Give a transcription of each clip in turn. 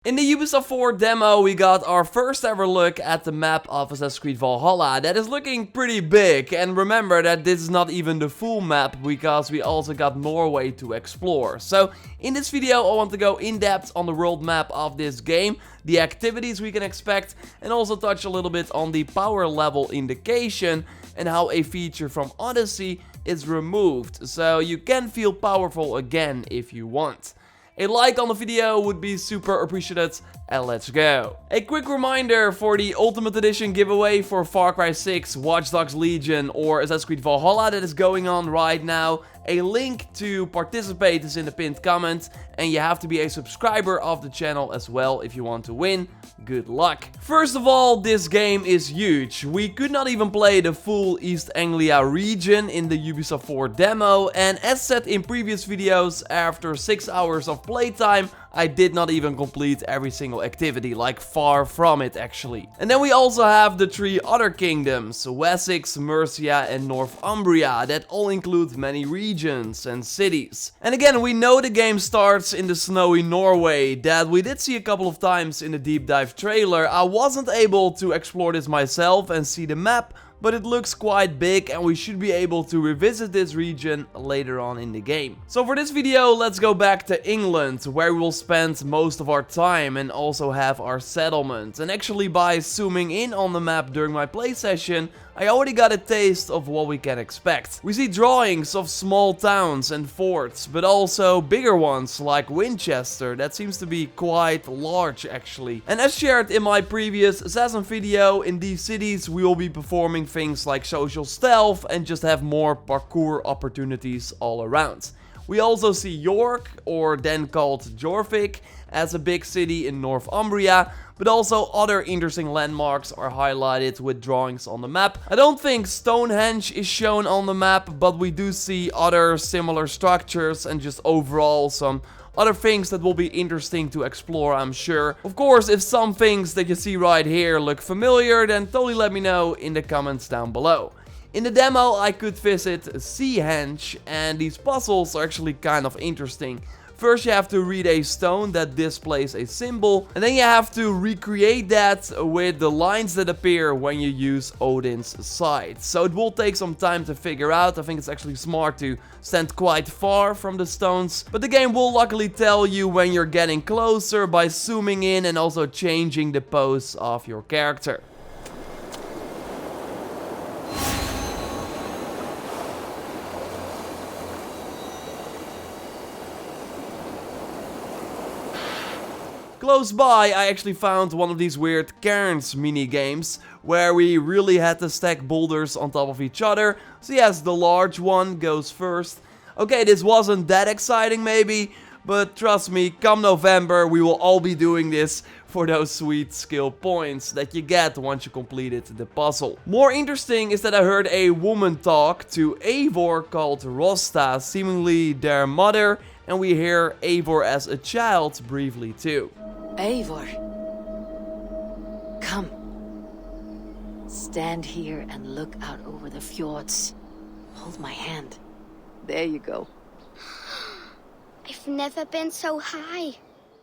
In the Ubisoft 4 demo, we got our first ever look at the map of Assassin's Creed Valhalla. That is looking pretty big, and remember that this is not even the full map because we also got Norway to explore. So in this video I want to go in depth on the world map of this game, the activities we can expect, and also touch a little bit on the power level indication and how a feature from Odyssey is removed, so you can feel powerful again if you want. A like on the video would be super appreciated, and let's go. A quick reminder for the Ultimate Edition giveaway for Far Cry 6, Watch Dogs Legion or Assassin's Creed Valhalla that is going on right now. A link to participate is in the pinned comment, and you have to be a subscriber of the channel as well if you want to win. Good luck. First of all, this game is huge. We could not even play the full East Anglia region in the Ubisoft 4 demo, and as said in previous videos, after 6 hours of playtime, I did not even complete every single activity, like far from it actually. And then we also have the 3 other kingdoms, Wessex, Mercia and Northumbria, that all include many regions and cities. And again, we know the game starts in the snowy Norway, that we did see a couple of times in the deep dive trailer. I wasn't able to explore this myself and see the map, but it looks quite big and we should be able to revisit this region later on in the game. So for this video, let's go back to England, where we will spend most of our time and also have our settlement. And actually by zooming in on the map during my play session, I already got a taste of what we can expect. We see drawings of small towns and forts, but also bigger ones like Winchester. That seems to be quite large actually. And as shared in my previous Assassin video, in these cities we will be performing things like social stealth and just have more parkour opportunities all around. We also see York, or then called Jorvik, as a big city in Northumbria, but also other interesting landmarks are highlighted with drawings on the map. I don't think Stonehenge is shown on the map, but we do see other similar structures and just overall some other things that will be interesting to explore, I'm sure. Of course, if some things that you see right here look familiar, then totally let me know in the comments down below. In the demo, I could visit Seahenge, and these puzzles are actually kind of interesting. First you have to read a stone that displays a symbol, and then you have to recreate that with the lines that appear when you use Odin's scythe. So it will take some time to figure out. I think it's actually smart to stand quite far from the stones, but the game will luckily tell you when you're getting closer by zooming in and also changing the pose of your character. Close by, I actually found one of these weird cairns mini-games, where we really had to stack boulders on top of each other. So yes, the large one goes first. Okay, this wasn't that exciting maybe, but trust me, come November we will all be doing this for those sweet skill points that you get once you completed the puzzle. More interesting is that I heard a woman talk to Eivor called Rosta, seemingly their mother, and we hear Eivor as a child briefly too. Eivor, come. Stand here and look out over the fjords. Hold my hand. There you go. I've never been so high.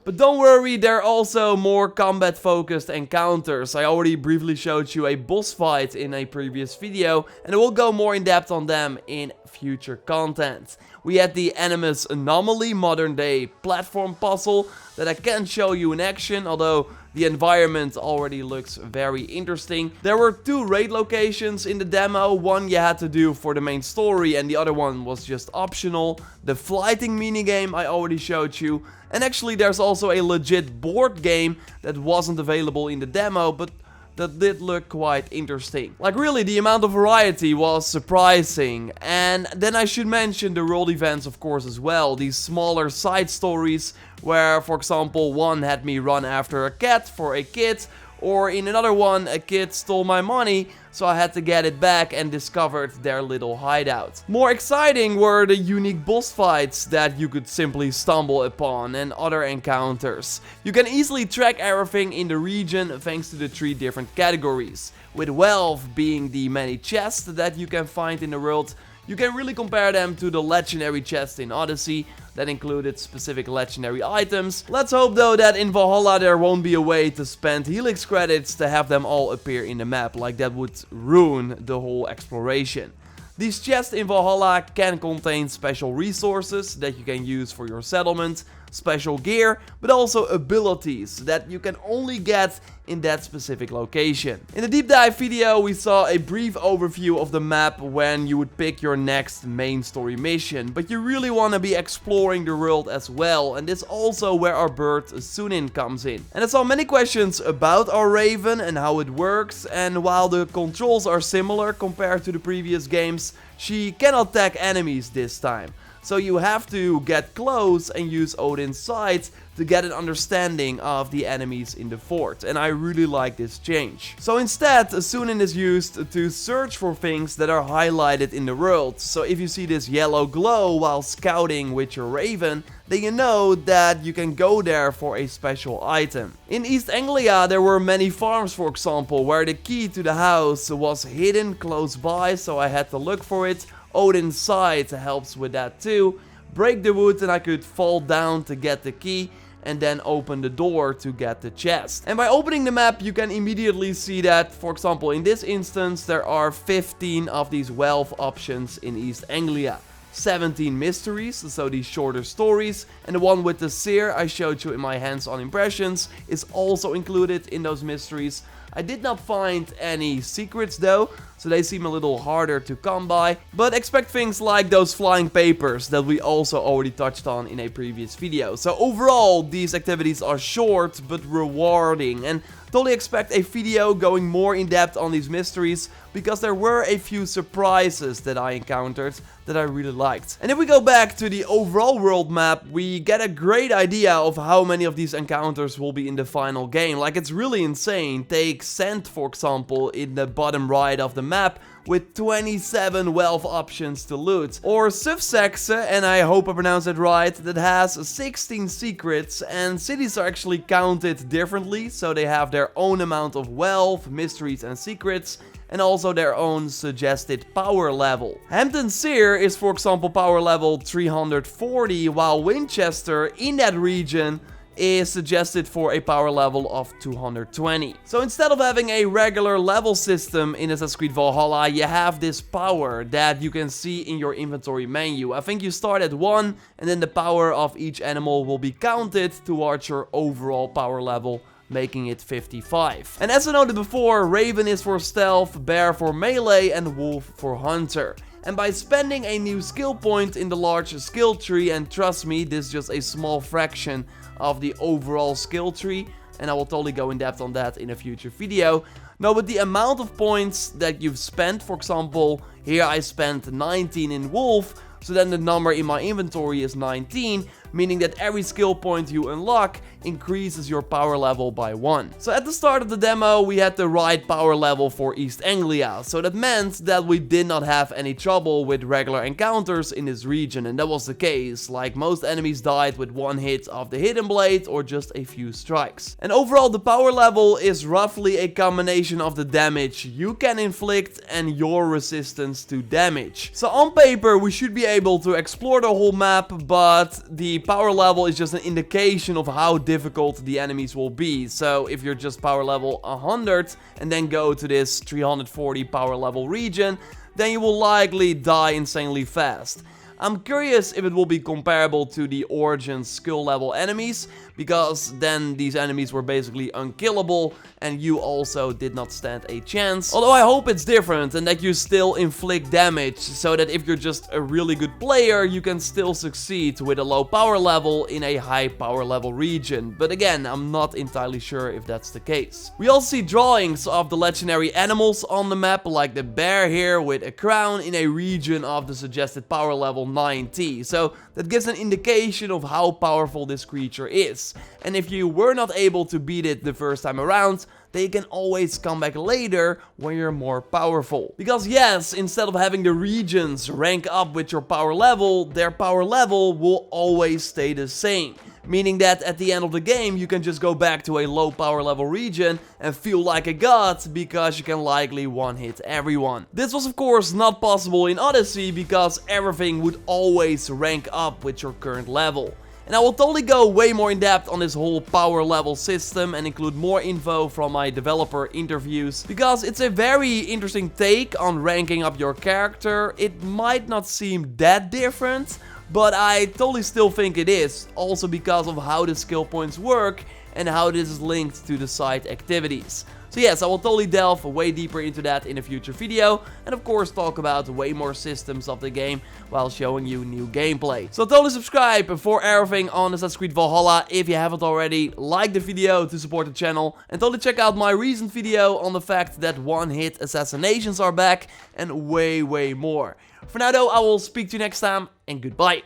But don't worry, there are also more combat focused encounters. I already briefly showed you a boss fight in a previous video, and I will go more in depth on them in future content. We had the Animus Anomaly modern day platform puzzle that I can't show you in action, although the environment already looks very interesting. There were 2 raid locations in the demo, one you had to do for the main story and the other one was just optional. The flighting minigame I already showed you, and actually there's also a legit board game that wasn't available in the demo, but that did look quite interesting. Like really, the amount of variety was surprising. And then I should mention the world events of course as well. These smaller side stories where, for example, one had me run after a cat for a kid, or in another one a kid stole my money, so I had to get it back and discovered their little hideout. More exciting were the unique boss fights that you could simply stumble upon and other encounters. You can easily track everything in the region thanks to the 3 different categories, with wealth being the many chests that you can find in the world. You can really compare them to the legendary chest in Odyssey that included specific legendary items. Let's hope though that in Valhalla there won't be a way to spend Helix credits to have them all appear in the map, like that would ruin the whole exploration. These chests in Valhalla can contain special resources that you can use for your settlement, special gear, but also abilities that you can only get in that specific location. In the deep dive video we saw a brief overview of the map when you would pick your next main story mission, but you really want to be exploring the world as well, and this is also where our bird Sunin comes in. And I saw many questions about our Raven and how it works, and while the controls are similar compared to the previous games, she cannot attack enemies this time. So you have to get close and use Odin's sight to get an understanding of the enemies in the fort, and I really like this change. So instead, Sunin is used to search for things that are highlighted in the world. So if you see this yellow glow while scouting with your Raven, then you know that you can go there for a special item. In East Anglia there were many farms, for example, where the key to the house was hidden close by, so I had to look for it. Odin's sight helps with that too. Break the wood and I could fall down to get the key and then open the door to get the chest. And by opening the map you can immediately see that, for example, in this instance there are 15 of these wealth options in East Anglia. 17 mysteries, so these shorter stories, and the one with the seer I showed you in my hands-on impressions is also included in those mysteries. I did not find any secrets though, so they seem a little harder to come by, but expect things like those flying papers that we also already touched on in a previous video. So overall, these activities are short but rewarding, and totally expect a video going more in depth on these mysteries, because there were a few surprises that I encountered that I really liked. And if we go back to the overall world map, we get a great idea of how many of these encounters will be in the final game. Like, it's really insane. Take Sand, for example, in the bottom right of the map, with 27 wealth options to loot. Or Sufsexe, and I hope I pronounced it right, that has 16 secrets, and cities are actually counted differently, so they have their own amount of wealth, mysteries and secrets, and also their own suggested power level. Hampton Seer is, for example, power level 340, while Winchester in that region is suggested for a power level of 220. So instead of having a regular level system in Assassin's Creed Valhalla, you have this power that you can see in your inventory menu. I think you start at 1, and then the power of each animal will be counted towards your overall power level, making it 55. And as I noted before, Raven is for stealth, Bear for melee, and Wolf for hunter. And by spending a new skill point in the large skill tree, and trust me, this is just a small fraction of the overall skill tree, and I will totally go in depth on that in a future video. No, but the amount of points that you've spent, for example, here I spent 19 in Wolf, so then the number in my inventory is 19, meaning that every skill point you unlock increases your power level by 1. So at the start of the demo, we had the right power level for East Anglia, so that meant that we did not have any trouble with regular encounters in this region, and that was the case. Like, most enemies died with one hit of the hidden blade or just a few strikes. And overall, the power level is roughly a combination of the damage you can inflict and your resistance to damage. So on paper, we should be able to explore the whole map, but the power level is just an indication of how difficult the enemies will be. So if you're just power level 100 and then go to this 340 power level region, then you will likely die insanely fast. I'm curious if it will be comparable to the Origins skill level enemies, because then these enemies were basically unkillable and you also did not stand a chance. Although I hope it's different and that you still inflict damage, so that if you're just a really good player, you can still succeed with a low power level in a high power level region. But again, I'm not entirely sure if that's the case. We also see drawings of the legendary animals on the map, like the bear here with a crown in a region of the suggested power level 90. So that gives an indication of how powerful this creature is. And if you were not able to beat it the first time around, then you can always come back later when you're more powerful. Because yes, instead of having the regions rank up with your power level, their power level will always stay the same. meaning that at the end of the game you can just go back to a low power level region and feel like a god because you can likely one-hit everyone. This was of course not possible in Odyssey because everything would always rank up with your current level. And I will totally go way more in depth on this whole power level system and include more info from my developer interviews, because it's a very interesting take on ranking up your character. It might not seem that different, but I totally still think it is, also because of how the skill points work and how this is linked to the side activities. So yes, I will totally delve way deeper into that in a future video, and of course talk about way more systems of the game while showing you new gameplay. So totally subscribe for everything on Assassin's Creed Valhalla if you haven't already. Like the video to support the channel, and totally check out my recent video on the fact that one-hit assassinations are back, and way more. For now though, I will speak to you next time, and goodbye.